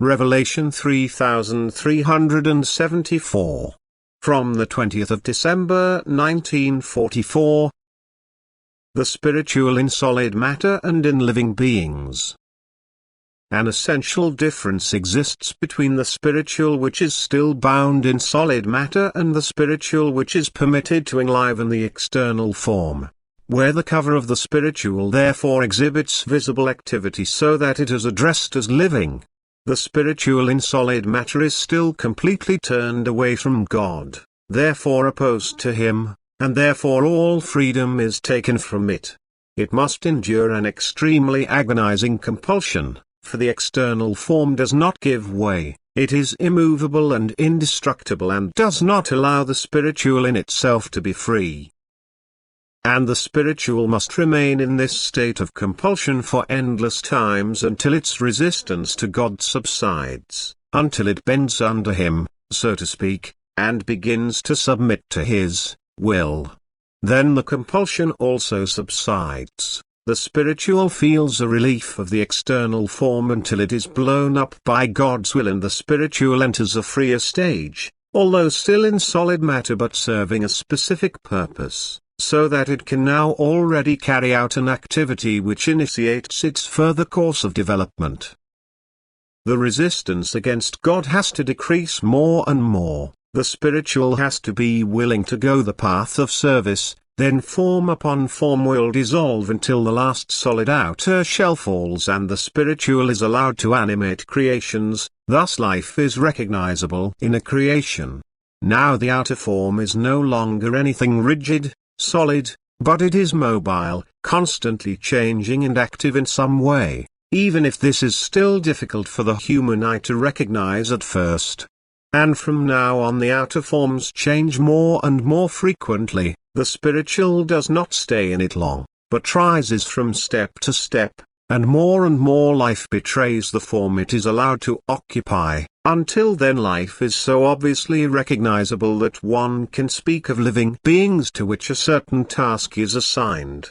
Revelation 3374. From the 20th of December 1944. The spiritual in solid matter and in living beings. An essential difference exists between the spiritual which is still bound in solid matter and the spiritual which is permitted to enliven the external form, where the cover of the spiritual therefore exhibits visible activity so that it is addressed as living. The spiritual in solid matter is still completely turned away from God, therefore opposed to Him, and therefore all freedom is taken from it. It must endure an extremely agonizing compulsion, for the external form does not give way, it is immovable and indestructible and does not allow the spiritual in itself to be free. And the spiritual must remain in this state of compulsion for endless times until its resistance to God subsides, until it bends under Him, so to speak, and begins to submit to His will. Then the compulsion also subsides. The spiritual feels a relief of the external form until it is blown up by God's will and the spiritual enters a freer stage, although still in solid matter but serving a specific purpose, so that it can now already carry out an activity which initiates its further course of development. The resistance against God has to decrease more and more, the spiritual has to be willing to go the path of service, then form upon form will dissolve until the last solid outer shell falls and the spiritual is allowed to animate creations, thus life is recognizable in a creation. Now the outer form is no longer anything rigid, solid, but it is mobile, constantly changing and active in some way, even if this is still difficult for the human eye to recognize at first. And from now on the outer forms change more and more frequently, the spiritual does not stay in it long, but rises from step to step, and more life betrays the form it is allowed to occupy, until then life is so obviously recognizable that one can speak of living beings to which a certain task is assigned.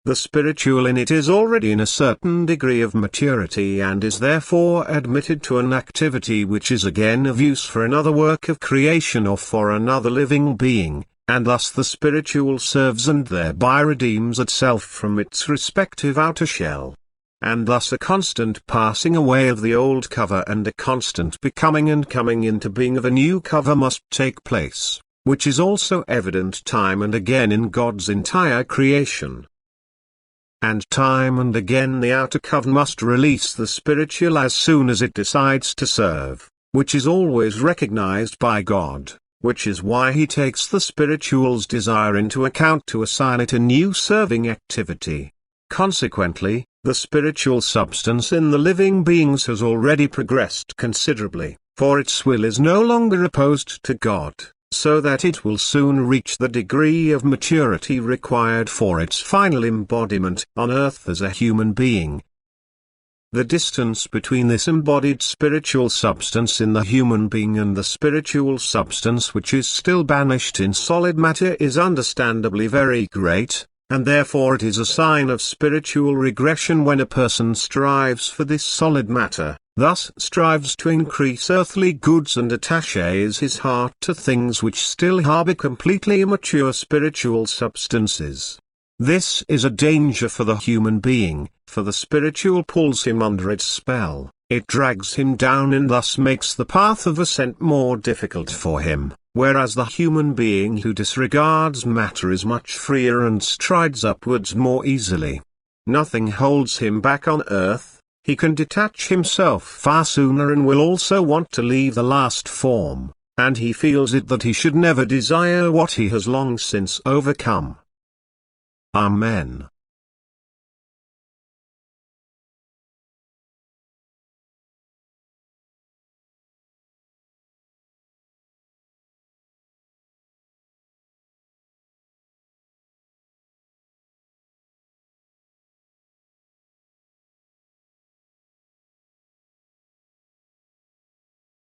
The spiritual in it is already in a certain degree of maturity and is therefore admitted to an activity which is again of use for another work of creation or for another living being, and thus the spiritual serves and thereby redeems itself from its respective outer shell. And thus a constant passing away of the old cover and a constant becoming and coming into being of a new cover must take place, which is also evident time and again in God's entire creation. And time and again the outer cover must release the spiritual as soon as it decides to serve, which is always recognized by God, which is why He takes the spiritual's desire into account to assign it a new serving activity. Consequently, the spiritual substance in the living beings has already progressed considerably, for its will is no longer opposed to God, so that it will soon reach the degree of maturity required for its final embodiment on earth as a human being. The distance between this embodied spiritual substance in the human being and the spiritual substance which is still banished in solid matter is understandably very great, and therefore it is a sign of spiritual regression when a person strives for this solid matter, thus strives to increase earthly goods and attaches his heart to things which still harbor completely immature spiritual substances. This is a danger for the human being, for the spiritual pulls him under its spell, it drags him down and thus makes the path of ascent more difficult for him, whereas the human being who disregards matter is much freer and strides upwards more easily. Nothing holds him back on earth, he can detach himself far sooner and will also want to leave the last form, and he feels it that he should never desire what he has long since overcome. Amen.